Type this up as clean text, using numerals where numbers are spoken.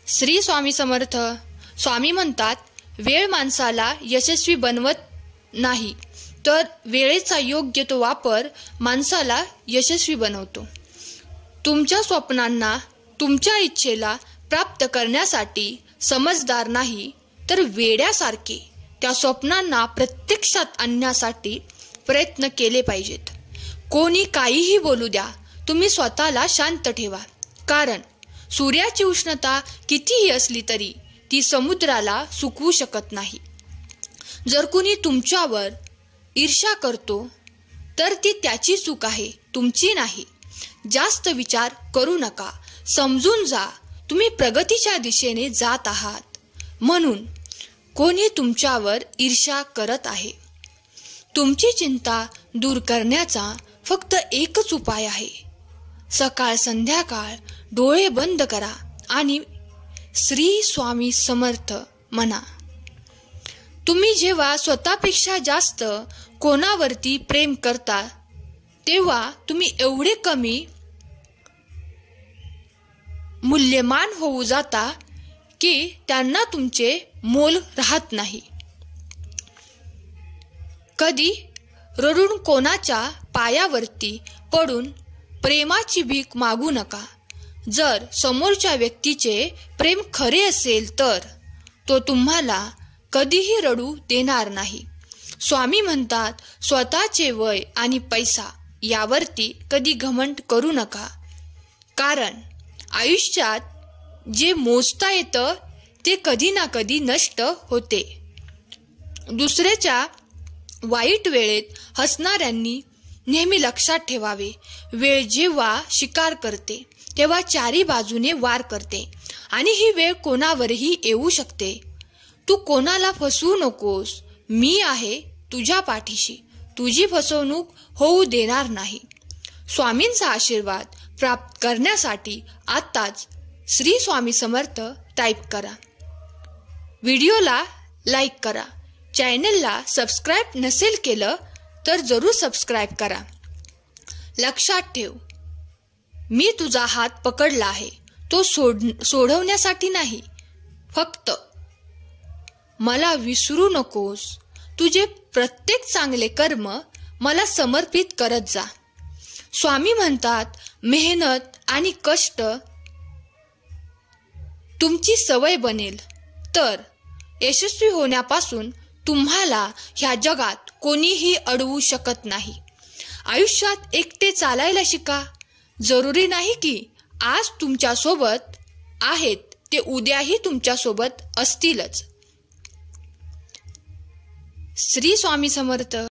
श्री स्वामी समर्थ. स्वामी म्हणतात, वेळ माणसाला यशस्वी बनवत नाही, तर वेळेचा योग्य तो वापर माणसाला यशस्वी बनवतो. तुमच्या स्वप्नांना, तुमच्या इच्छेला प्राप्त करण्यासाठी समजदार नाही तर वेड्यासारखे त्या स्वप्नांना प्रत्यक्षात आणण्यासाठी प्रयत्न केले पाहिजेत. कोणी काहीही बोलू द्या, तुम्ही स्वतःला शांत ठेवा. कारण सूर्याची उष्णता कितीही असली तरी ती समुद्राला सुकवू शकत नाही. जर कुणी तुमच्यावर ईर्ष्या करतो तर ती त्याची चूक आहे, तुमची नाही. जास्त विचार करू नका. समजून जा, तुम्ही प्रगतीच्या दिशेने जात आहात. म्हणून कोणी तुमच्यावर ईर्ष्या करत आहे. तुमची चिंता दूर करण्याचा फक्त एकच उपाय आहे. सकाळ संध्याकाळ डोळे बंद करा आणि श्री स्वामी समर्थ म्हणा. तुम्ही जेव्हा स्वतःपेक्षा जास्त कोणावरती प्रेम करता तेव्हा तुम्ही एवढे कमी मूल्यमान होऊ जाता की त्यांना तुमचे मोल राहत नाही. कधी रडून कोणाच्या पायावरती पडून प्रेमाची भीक मागू नका. जर समोरच्या व्यक्तीचे प्रेम खरे असेल तर तो तुम्हाला कधीही रडू देणार नाही. स्वामी म्हणतात, स्वतःचे वय आणि पैसा यावरती कधी घमंड करू नका. कारण आयुष्यात जे मोजता येतं ते कधी ना कधी नष्ट होते. दुसऱ्याच्या वाईट वेळेत हसणाऱ्यांनी नेहमी लक्षात ठेवावे, वेळ जेव्हा शिकार करते तेव्हा चारी बाजूने वार करते आणि ही वेळ कोणावरही येऊ शकते. तू कोणाला फसवू नकोस. मी आहे तुझ्या पाठीशी. तुझी फसवणूक होऊ देणार नाही. स्वामींचा आशीर्वाद प्राप्त करण्यासाठी आत्ताच श्री स्वामी समर्थ टाईप करा. व्हिडिओला लाईक करा. चॅनलला सबस्क्राईब नसेल केलं तर जरूर सबस्क्राईब करा. लक्षात ठेव, मी तुझा हात पकडला आहे, तो सोडवण्यासाठी नाही. फक्त मला विसरू नकोस. तुझे प्रत्येक चांगले कर्म मला समर्पित करत जा. स्वामी म्हणतात, मेहनत आणि कष्ट तुमची सवय बनेल तर यशस्वी होण्यापासून तुम्हाला ह्या जगात कोणीही अडवू शकत नाही. आयुष्यात एकटे चालायला शिका. जरुरी नाही की आज तुमच्या सोबत आहेत ते उद्याही तुमच्या सोबत असतीलच. श्री स्वामी समर्थ.